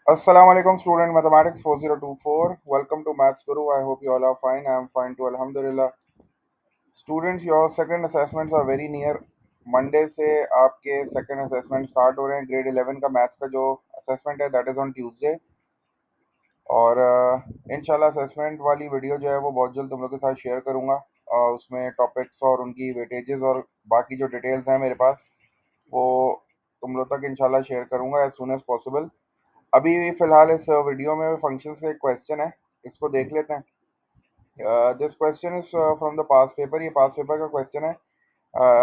Assalamualaikum student mathematics 4024. Welcome to Maths Guru. I hope you all are fine. I am fine too. Alhamdulillah. Students, your second assessments are very near. Monday से आपके second assessment start हो रहे हैं. Grade 11 का maths का जो assessment है that is on Tuesday. और इंशाल्लाह असेसमेंट वाली वीडियो जो है वो बहुत जल्द तुम लोग के साथ शेयर करूँगा. उसमें टॉपिक्स और उनकी वेटेजेस और बाकी जो डिटेल्स हैं मेरे पास वो तुम लोग तक इंशाल्लाह शेयर करूँगा एज सून एज पॉसिबल. अभी फ़िलहाल इस वीडियो में फंक्शंस का एक क्वेश्चन है, इसको देख लेते हैं. This question is from the pass paper. ये पास पेपर का क्वेश्चन है.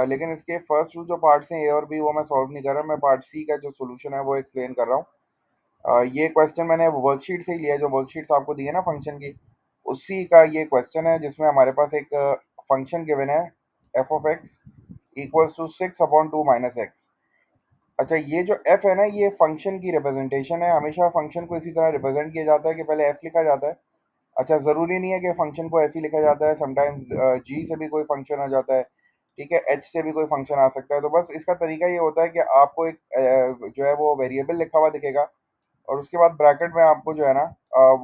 लेकिन इसके फर्स्ट जो पार्ट्स हैं ए और बी वो मैं सॉल्व नहीं कर रहा. मैं पार्ट सी का जो सोल्यूशन है वो एक्सप्लेन कर रहा हूँ. ये क्वेश्चन मैंने वर्कशीट से ही लिया है. जो वर्कशीट्स आपको दी है ना फंक्शन की, उसी का ये क्वेश्चन है जिसमें हमारे पास एक फंक्शन गिवन है f of x equals to 6/2 - x. अच्छा, ये जो f है ना ये फंक्शन की रिप्रेजेंटेशन है. हमेशा फंक्शन को इसी तरह रिप्रेजेंट किया जाता है कि पहले f लिखा जाता है. अच्छा, ज़रूरी नहीं है कि फंक्शन को f ही लिखा जाता है. समटाइम्स g से भी कोई फंक्शन आ जाता है. ठीक है, h से भी कोई फंक्शन आ सकता है. तो बस इसका तरीका ये होता है कि आपको एक जो है वो वेरिएबल लिखा हुआ दिखेगा और उसके बाद ब्रैकेट में आपको जो है ना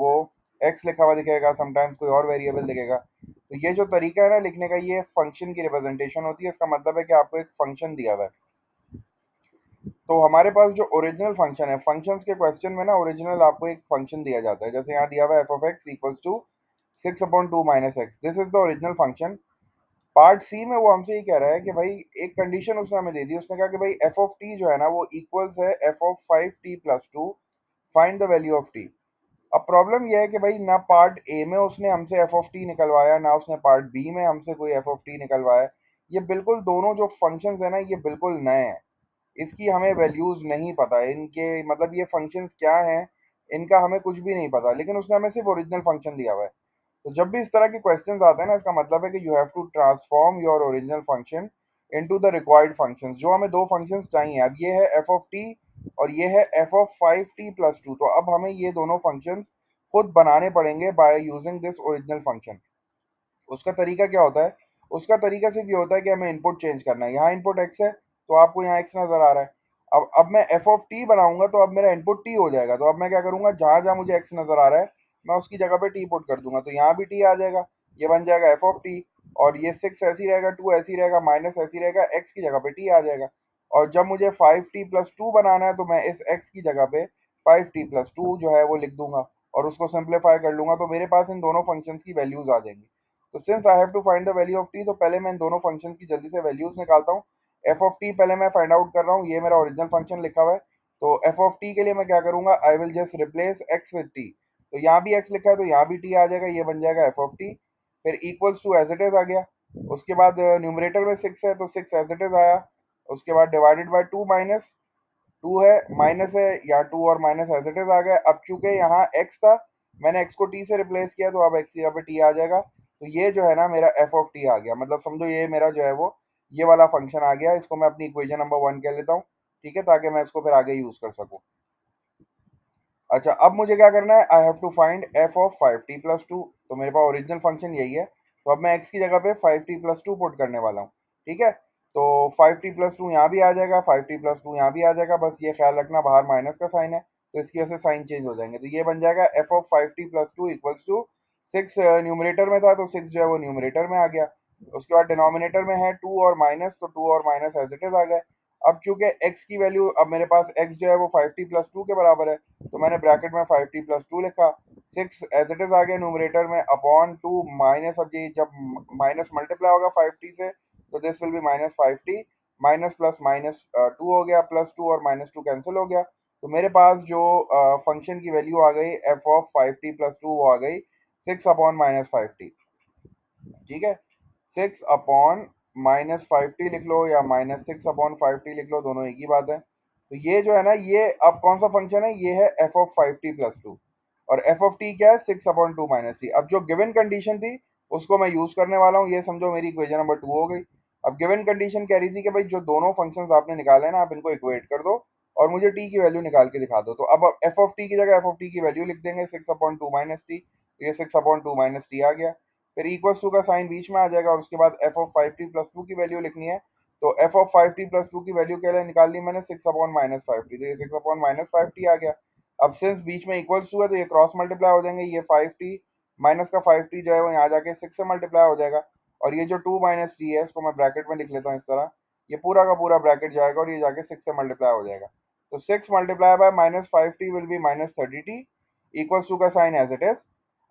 वो x लिखा हुआ दिखेगा. समटाइम्स कोई और वेरिएबल दिखेगा. तो ये जो तरीका है ना लिखने का, ये फंक्शन की रिप्रेजेंटेशन होती है. इसका मतलब है कि आपको एक फंक्शन दिया हुआ है. तो हमारे पास जो ओरिजिनल फंक्शन है, फंक्शंस के क्वेश्चन में ना ओरिजिनल आपको एक फंक्शन दिया जाता है. जैसे यहाँ दिया हुआ है f of x equals to 6/2 - x. This is the original function. Part C में वो हमसे ये कह रहा है कि भाई एक कंडीशन उसने हमें दे दी. उसने कहा कि भाई एफ ऑफ टी जो है ना वो इक्वल्स है f of 5t+2. Find the value of T. अब प्रॉब्लम यह है कि भाई ना पार्ट ए में उसने हमसे एफ ऑफ टी निकलवाया, ना उसने पार्ट बी में हमसे कोई एफ ऑफ टी निकलवाया. ये बिल्कुल दोनों जो फंक्शंस है ना ये बिल्कुल नए हैं. इसकी हमें वैल्यूज़ नहीं पता है. इनके मतलब ये फंक्शंस क्या हैं, इनका हमें कुछ भी नहीं पता. लेकिन उसने हमें सिर्फ ओरिजिनल फंक्शन दिया हुआ है. तो जब भी इस तरह के क्वेश्चंस आते हैं ना, इसका मतलब है कि you have to transform your original function into the required functions. जो हमें दो फंक्शंस चाहिए, अब ये है एफ ऑफ टी और ये है एफ ऑफ 5t+2. तो अब हमें ये दोनों फंक्शंस खुद बनाने पड़ेंगे by using this original function. उसका तरीका क्या होता है? उसका तरीका सिर्फ ये होता है कि हमें इनपुट चेंज करना है. यहाँ इनपुट x है तो आपको यहाँ x नज़र आ रहा है. अब मैं f ऑफ t बनाऊंगा तो अब मेरा इनपुट t हो जाएगा. तो अब मैं क्या करूंगा, जहां जहां मुझे x नज़र आ रहा है मैं उसकी जगह पे t पुट कर दूंगा. तो यहाँ भी t आ जाएगा. ये बन जाएगा f ऑफ t. और ये 6 ऐसी रहेगा, 2 ऐसी रहेगा, माइनस ऐसी रहेगा, x की जगह पे t आ जाएगा. और जब मुझे 5t+2 बनाना है तो मैं इस x की जगह पे 5t+2 जो है वो लिख दूंगा और उसको सिंप्लीफाई कर लूंगा. तो मेरे पास इन दोनों फंक्शंस की वैल्यूज आ जाएंगी. तो since I have to find the value of t, तो पहले मैं इन दोनों फंक्शंस की जल्दी से वैल्यूज निकालता हूँ. एफ ऑफ टी पहले मैं फाइंड आउट कर रहा हूँ. ये मेरा ओरिजिनल फंक्शन लिखा हुआ है. तो एफ ऑफ टी के लिए मैं क्या करूंगा, I will just replace x with T. तो यहाँ भी एक्स लिखा है तो यहाँ भी टी आ जाएगा. ये बन जाएगा एफ ऑफ टी. फिर equals to as it is आ गया. उसके बाद न्यूमरेटर में 6 है तो 6 एज इट इज आया. उसके बाद डिवाइडेड बाय 2 माइनस 2 है, माइनस है, यहाँ 2 और माइनस एज इट इज आ गया. अब चूंकि यहाँ x था, मैंने x को t से रिप्लेस किया तो अब x की जगह पे t आ जाएगा. तो ये जो है ना मेरा f ऑफ t आ गया. मतलब समझो ये मेरा जो है वो ये वाला फंक्शन आ गया. इसको मैं अपनी इक्वेशन नंबर 1 कह लेता हूँ. ठीक है, ताकि मैं इसको फिर आगे यूज कर सकूँ. अच्छा, अब मुझे क्या करना है, I have to find f of 5t+2. तो मेरे पास ओरिजिनल फंक्शन यही है. तो अब मैं x की जगह पे 5t+2 पुट करने वाला हूँ. ठीक है, तो 5t+2 यहाँ भी आ जाएगा, 5t+2 यहाँ भी आ जाएगा. बस ये ख्याल रखना बाहर माइनस का साइन है तो इसकी वजह से साइन चेंज हो जाएंगे. तो ये बन जाएगा F of 5t+2 equals to 6. Numerator में था तो 6 जो है वो न्यूमरेटर में आ गया. उसके बाद डिनोमिनेटर में है 2 और माइनस, तो 2 और माइनस एज इट इज आ गए. अब चूंकि x की वैल्यू, अब मेरे पास x जो है वो 5t+2 के बराबर है तो मैंने ब्रैकेट में 5t+2 लिखा. 6 एज इट इज आ गया न्यूमरेटर में अपॉन 2 माइनस. अब ये जब माइनस मल्टीप्लाई होगा 5t से तो this will be minus 5t. Minus plus minus 2 हो गया, प्लस 2 और माइनस 2 कैंसिल हो गया. तो मेरे पास जो फंक्शन की वैल्यू आ गई एफ ऑफ 5t+2 वो आ गई 6/-5t. ठीक है, 6/-5t लिख लो या -6/5t लिख लो, दोनों एक ही बात है. तो ये जो है ना, ये अब कौन सा फंक्शन है, ये है एफ ऑफ 5t+2. और एफ ऑफ टी क्या है, 6/2 - t. अब जो गिवन कंडीशन थी उसको मैं यूज करने वाला हूँ. ये समझो मेरी इक्वेशन नंबर 2 हो गई. अब गिवन कंडीशन कह रही थी कि भाई जो दोनों फंक्शंस आपने निकाले हैं ना, आप इनको इक्वेट कर दो और मुझे टी की वैल्यू निकाल के दिखा दो. तो अब एफ ऑफ टी की जगह एफ ऑफ टी की वैल्यू लिख देंगे 6/2 - t. तो ये 6/2 - t आ गया. फिर इक्वल्स टू का साइन बीच में आ जाएगा और उसके बाद एफ ऑफ 5t+2 की वैल्यू लिखनी है. तो एफ ऑफ 5t+2 की वैल्यू क्या है, निकाल ली मैंने 6/-5t. तो ये 6/-5t आ गया. अब सिंस बीच में इक्वल्स टू है तो ये क्रॉस मल्टीप्लाई हो जाएंगे, ये 5t माइनस का 5t जो है वो यहाँ जाके 6 से मल्टीप्लाई हो जाएगा, और ये जो 2 माइनस टी है इसको मैं ब्रैकेट में लिख लेता हूँ इस तरह, ये पूरा का पूरा ब्रैकेट जाएगा और ये जाके 6 से मल्टीप्लाई हो जाएगा। तो 6 multiply by minus 5t will be minus 30t equals to का साइन एज इट इज।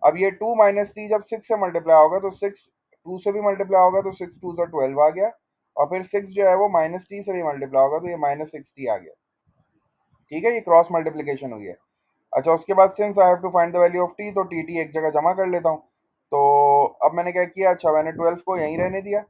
अब ये 2 माइनस टी जब 6 से मल्टीप्लाई होगा तो 6 2 से भी मल्टीप्लाई होगा तो 6 2 तो 12 आ गया, और फिर 6 जो है वो माइनस टी से भी मल्टीप्लाई होगा तो ये माइनस 6t आ गया। ठीक है, ये क्रॉस मल्टीप्लीकेशन हुई है। अच्छा, उसके बाद since I have to find the value of t, तो टी टी एक जगह जमा कर लेता हूँ। तो अब मैंने क्या किया, अच्छा मैंने 12 को यहीं रहने दिया,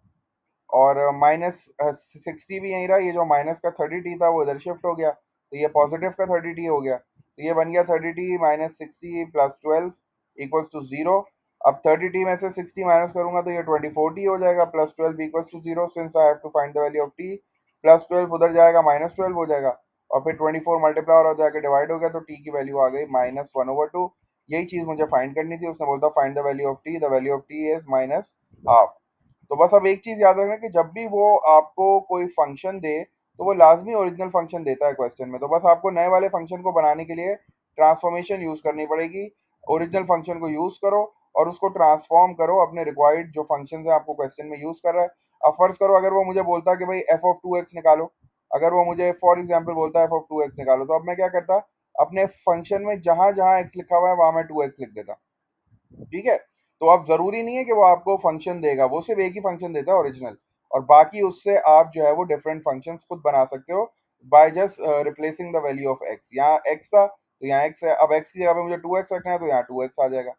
और माइनस 60 भी यहीं रहा, ये जो माइनस का 30t था वो इधर शिफ्ट हो गया, तो ये पॉजिटिव का 30t हो गया, तो ये बन गया 30t minus 60 plus 12 equals to 0। अब 30t में से 60 माइनस करूंगा तो ये 24t हो जाएगा, plus 12 equals to 0, since I have to find the value of t. Plus 12 उधर जाएगा, माइनस 12 हो जाएगा, और फिर 24 मल्टीप्लाई और जाके डिवाइड हो गया, तो टी की वैल्यू आ गई -1/2। यही चीज मुझे फाइंड करनी थी, उसने बोलता find the value of T, the value of T is minus half. तो बस अब एक चीज याद रखना कि जब भी वो आपको कोई फंक्शन दे तो वो लाजमी ओरिजिनल फंक्शन देता है क्वेश्चन में, तो बस आपको नए वाले फंक्शन को बनाने के लिए ट्रांसफॉर्मेशन यूज करनी पड़ेगी। ओरिजिनल फंक्शन को यूज करो और उसको ट्रांसफॉर्म करो अपने रिक्वायर्ड जो फंक्शन है आपको क्वेश्चन में यूज कर रहा है। अब फर्ज करो अगर वो मुझे बोलता है कि भाई एफ ऑफ 2x निकालो, अगर वो मुझे फॉर एग्जाम्पल बोलता है एफ ऑफ 2x निकालो, तो अब मैं क्या करता, अपने फंक्शन में जहां जहां x लिखा हुआ है वहां मैं 2x लिख देता। ठीक है, तो अब जरूरी नहीं है कि वो आपको फंक्शन देगा, वो सिर्फ एक ही फंक्शन देता है ओरिजिनल, और बाकी उससे आप जो है वो डिफरेंट फंक्शंस खुद बना सकते हो by just replacing the value of x. यहाँ एक्स था तो यहाँ एक्स है, अब एक्स की जगह पे मुझे 2x रखना है तो यहाँ 2x आ जाएगा।